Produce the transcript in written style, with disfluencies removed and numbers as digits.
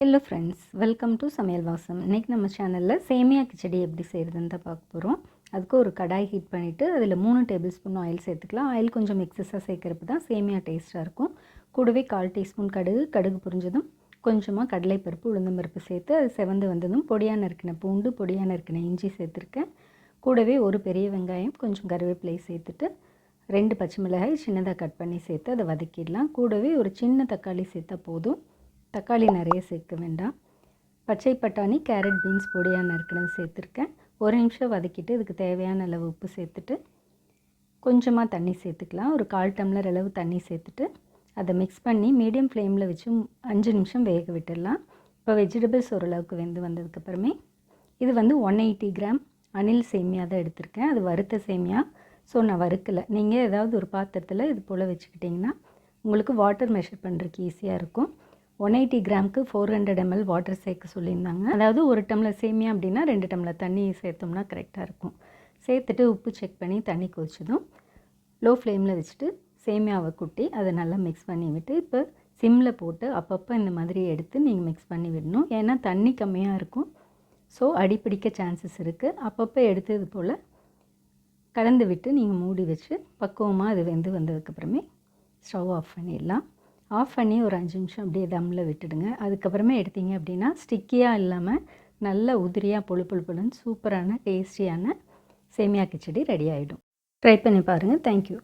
Hello friends, welcome to சமையல் வாசம். இன்றைக்கி நம்ம சேனலில் சேமியா கிச்சடி எப்படி செய்கிறதுன்னு தான் பார்க்க போகிறோம். அதுக்கு ஒரு கடாய் ஹீட் பண்ணிவிட்டு அதில் 3 டேபிள் ஸ்பூன் ஆயில் சேர்த்துக்கலாம். ஆயில் கொஞ்சம் எக்ஸஸாக சேர்க்குறப்ப தான் சேமியா டேஸ்ட்டாக இருக்கும். கூடவே 1/4 டீஸ்பூன் கடுகு புரிஞ்சதும் கொஞ்சமாக கடலைப்பருப்பு உளுந்தம்பருப்பு சேர்த்து அது செவந்து வந்ததும் பொடியாக நறுக்கின பூண்டு, பொடியாக நறுக்கின இஞ்சி சேர்த்துருக்கேன். கூடவே ஒரு பெரிய வெங்காயம், கொஞ்சம் கருவேப்பிலை சேர்த்துட்டு 2 பச்சை மிளகாய் சின்னதாக கட் பண்ணி சேர்த்து அதை வதக்கிடலாம். கூடவே ஒரு சின்ன தக்காளி சேர்த்தா போதும். தக்காளி நிறைய சேர்க்க வேண்டாம். பச்சை பட்டாணி, கேரட், பீன்ஸ் பொடியாக நறுக்கினது சேர்த்துருக்கேன். ஒரு நிமிஷம் வதக்கிட்டு இதுக்கு தேவையான அளவு உப்பு சேர்த்துட்டு கொஞ்சமாக தண்ணி சேர்த்துக்கலாம். ஒரு 1/4 டம்ளர் அளவு தண்ணி சேர்த்துட்டு அதை மிக்ஸ் பண்ணி மீடியம் ஃப்ளேமில் வச்சு 5 நிமிஷம் வேக விட்டுடலாம். இப்போ வெஜிடபிள்ஸ் ஓரளவுக்கு வெந்து வந்ததுக்கப்புறமே இது 180 கிராம் அணில் சேமியா தான் எடுத்திருக்கேன். அது வறுத்த சேமியா. ஸோ நான் வறுக்கலை. நீங்கள் ஏதாவது ஒரு பாத்திரத்தில் இது போல் வச்சுக்கிட்டிங்கன்னா உங்களுக்கு வாட்டர் மெஷர் பண்ணுறதுக்கு ஈஸியாக இருக்கும். 180 கிராமுக்கு 400 ml வாட்டர் சேர்க்க சொல்லியிருந்தாங்க. அதாவது 1 டம்ளர் சேமியா அப்படின்னா 2 டம்ளர் தண்ணி சேர்த்தோம்னா கரெக்டாக இருக்கும். சேர்த்துட்டு உப்பு செக் பண்ணி தண்ணி கொதிச்சதும் லோ ஃப்ளேமில் வச்சுட்டு சேமியாவை குட்டி அதை நல்லா மிக்ஸ் பண்ணி விட்டு இப்போ சிம்மில் போட்டு அப்பப்போ இந்த மாதிரி எடுத்து நீங்கள் மிக்ஸ் பண்ணி விடணும். ஏன்னா தண்ணி கம்மியாக இருக்கும். ஸோ அடிப்பிடிக்க சான்சஸ் இருக்குது. அப்பப்போ எடுத்து இது போல் கலந்து விட்டு நீங்கள் மூடி வச்சு பக்குவமாக அது வெந்து வந்ததுக்கப்புறமே ஸ்டவ் ஆஃப் பண்ணிடலாம். ஆஃப் பண்ணி ஒரு 5 நிமிஷம் அப்படியே தம்மில் விட்டுடுங்க. அதுக்கப்புறமே எடுத்தீங்க அப்படின்னா ஸ்டிக்கியாக இல்லாமல் நல்ல உதிரியாக பொழுன்னு சூப்பரான டேஸ்டியான சேமியா கிச்சடி ரெடி ஆகிடும். ட்ரை பண்ணி பாருங்கள். தேங்க்யூ.